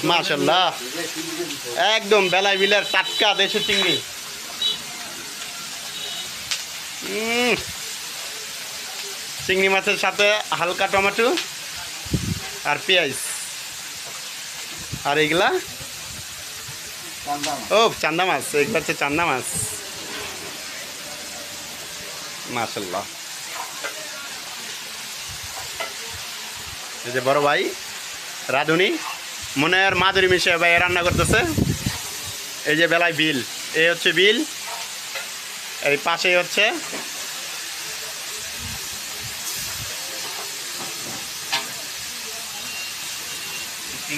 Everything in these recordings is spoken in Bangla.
মাশাআল্লাহ, একদম বেলাই বিলের টাটকা দেশি চিংড়ি। চিংড়ি মাছের সাথে হালকা টমেটো আর পেঁয়াজ। আর এগুলা ও চান্দা মাছ, এগুলো হচ্ছে চান্দা মাছ। মাশাআল্লাহ, এই যে বড় ভাই রাঁধুনি মনের মাধুরী মিশে ভাই রান্না করতেছে। এই যে বেলায় বিল, এই হচ্ছে বিল, এই পাশেই হচ্ছে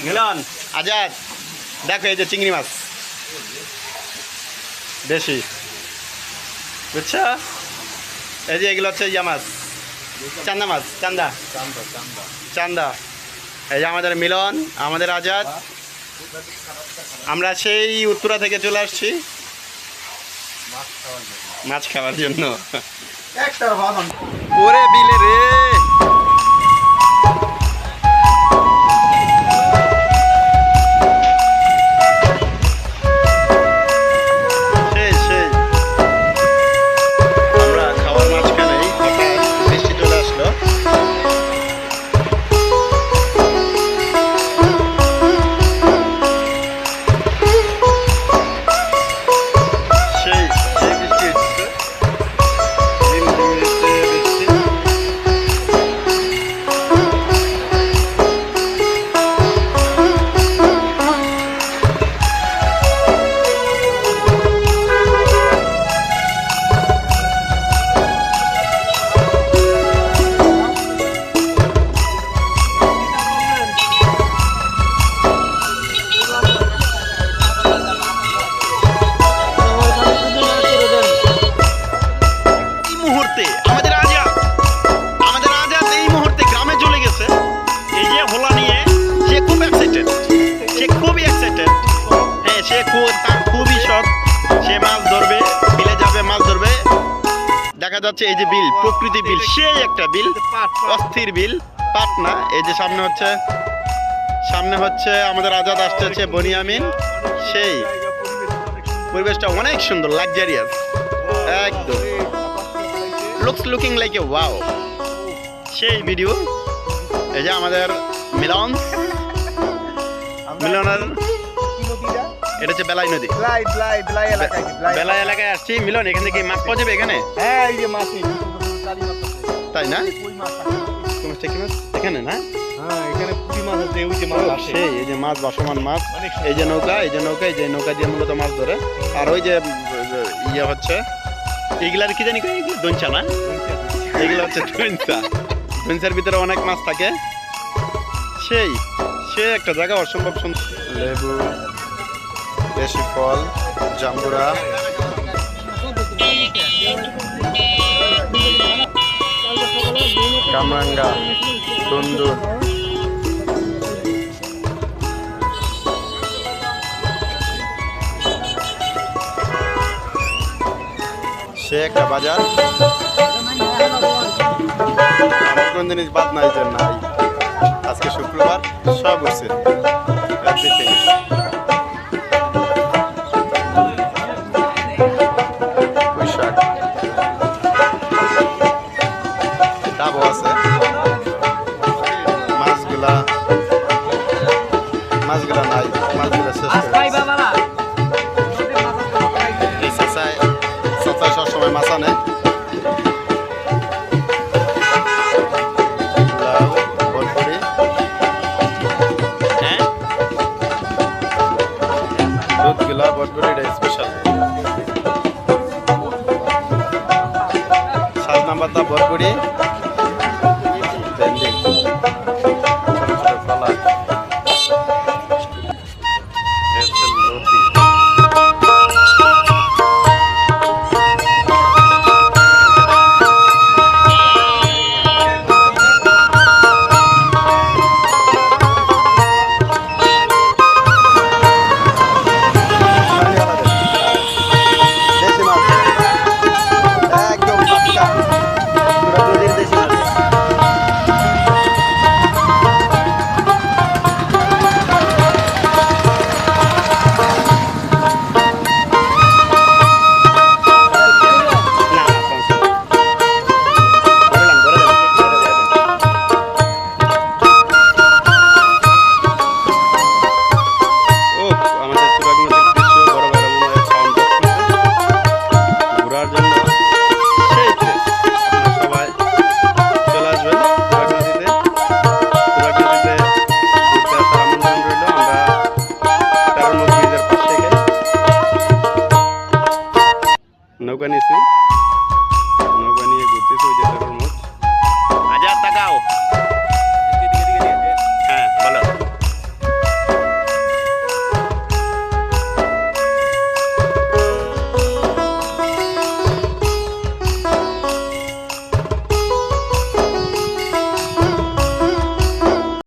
মিলন আজাদ। দেখো এই যে চিংড়ি মাছ দেশি, বুঝছো? এই যে এগুলো হচ্ছে ইয়া মাছ, চান্দা মাছ, চান্দা চান্দা। এই যে আমাদের মিলন, আমাদের আজাদ, আমরা সেই উত্তরা থেকে চলে আসছি মাছ খাওয়ার জন্য। ওরে বিলে রে, খুবই শখ, সে মাছ ধরবে, বিলে যাবে মাছ ধরবে। দেখা যাচ্ছে এই যে বিল, প্রকৃতি বিল, সেই একটা বিল, অস্থির বিল, পাটনা। এই যে সামনে হচ্ছে আমাদের আজাদ, আসতে হচ্ছে বনিয়ামিন। সেই পরিবেশটা অনেক সুন্দর, লাক্সারিয়াস একদম, লুকিং লাইক এ ওয়াও, সেই ভিডিও। এই যে আমাদের মিলনের, এটা হচ্ছে বেলাই নদী, বেলাই এলাকায় আসছি। মিলন, এখান থেকে মাছ পাওয়া যাবে এখানে? হ্যাঁ, এই যে মাছ, তাই না? এখানে না? হ্যাঁ, এখানে পুঁটি মাছ আছে, ওই যে মাছ আসে, এই যে মাছ, ভাসমান মাছ। এই যে নৌকা, এই যে নৌকা দিয়ে মূলত মাছ ধরে। আর ওই যে ইয়ে হচ্ছে এইগুলার কি জানি দঞ্চা না, এইগুলো হচ্ছে দঞ্চার ভিতরে অনেক মাছ থাকে। সে একটা জায়গা অসম্ভব সুন্দর। লেবু, দেশি ফল, জাম্বুরা, কামরাঙ্গা, তন্দুর। সে একটা বাজার, আমার কোন জিনিস বাদ নাই যে নাই। আজকে শুক্রবার, সব উঠছে পুঁইশাক, ডাবও আছে। মাছগুলা নাই, মাছগুলা শেষ এই চাচায় সবসময় মাছ আনে। দুধগুলা বটবটিটা স্পেশাল, সাজনা পাতা, বটবটি,